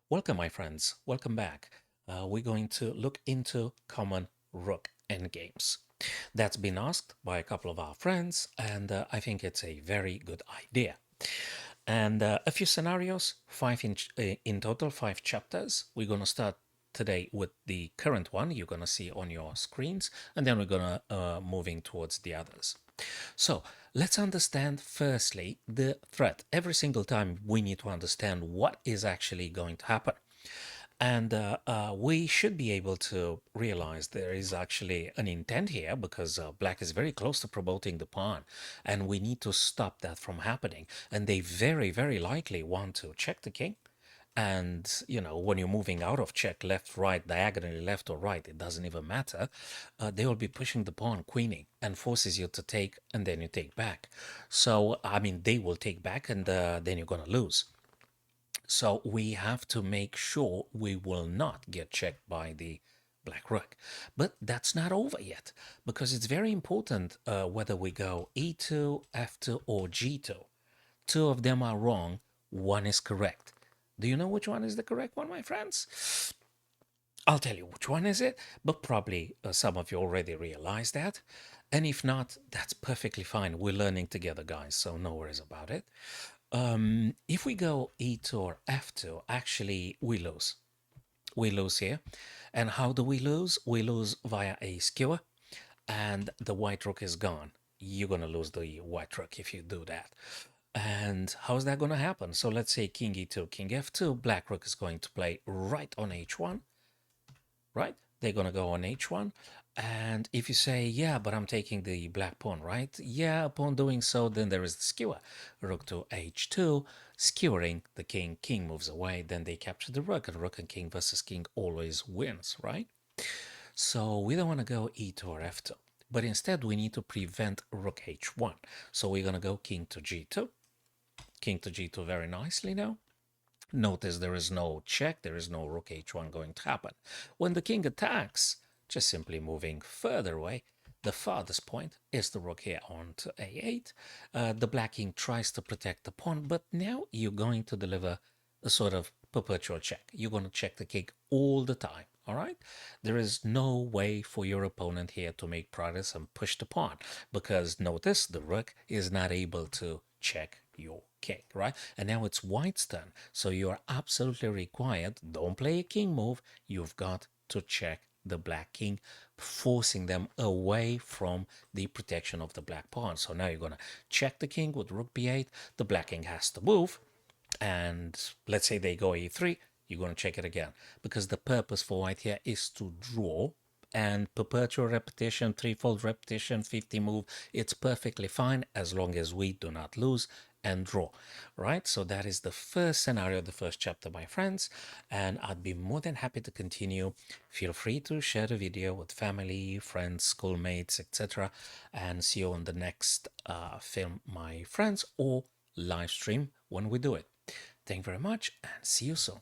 Welcome, my friends. Welcome back. We're going to look into common Rook Endgames. That's been asked by a couple of our friends, and I think it's a very good idea. And a few scenarios, five in total, five chapters. We're going to start today with the current one you're going to see on your screens, and then we're going to moving towards the others. So let's understand firstly the threat. Every single time we need to understand what is actually going to happen. And we should be able to realize there is actually an intent here because black is very close to promoting the pawn, and we need to stop that from happening. And they very, very likely want to check the king. And, you know, when you're moving out of check, left, right, diagonally, left or right, it doesn't even matter. They will be pushing the pawn, queening, and forces you to take, and then you take back. So, I mean, they will take back, and then you're going to lose. So we have to make sure we will not get checked by the black rook. But that's not over yet, because it's very important whether we go e2, f2, or g2. Two of them are wrong, one is correct. Do you know which one is the correct one, my friends? I'll tell you which one is it, but probably some of you already realized that. And if not, that's perfectly fine. We're learning together, guys, so no worries about it. If we go e2 or f2, actually we lose. We lose here. And how do we lose? We lose via a skewer, and the white rook is gone. You're going to lose the white rook if you do that. And how's that going to happen? So let's say king e2, king f2, black rook is going to play right on h1, right? They're going to go on h1. And if you say, yeah, but I'm taking the black pawn, right? Yeah, upon doing so, then there is the skewer. Rook to h2, skewering the king. King moves away, then they capture the rook, and rook and king versus king always wins, right? So we don't want to go e2 or f2, but instead we need to prevent rook h1. So we're going to go king to g2. King to g2 very nicely now. Notice there is no check, there is no rook h1 going to happen. When the king attacks, just simply moving further away, the farthest point is the rook here on to a8. The black king tries to protect the pawn, but now you're going to deliver a sort of perpetual check. You're going to check the king all the time, all right? There is no way for your opponent here to make progress and push the pawn, because notice the rook is not able to check your king, right? And now it's white's turn. So you are absolutely required, don't play a king move, you've got to check the black king, forcing them away from the protection of the black pawn. So now you're going to check the king with rook b8, the black king has to move, and let's say they go e3, you're going to check it again, because the purpose for white here is to draw, and perpetual repetition, threefold repetition, 50 move, it's perfectly fine as long as we do not lose and draw, right? So that is the first scenario, the first chapter, my friends, and I'd be more than happy to continue. Feel free to share the video with family, friends, schoolmates, etc., and see you on the next film, my friends, or live stream when we do it. Thank you very much, and see you soon.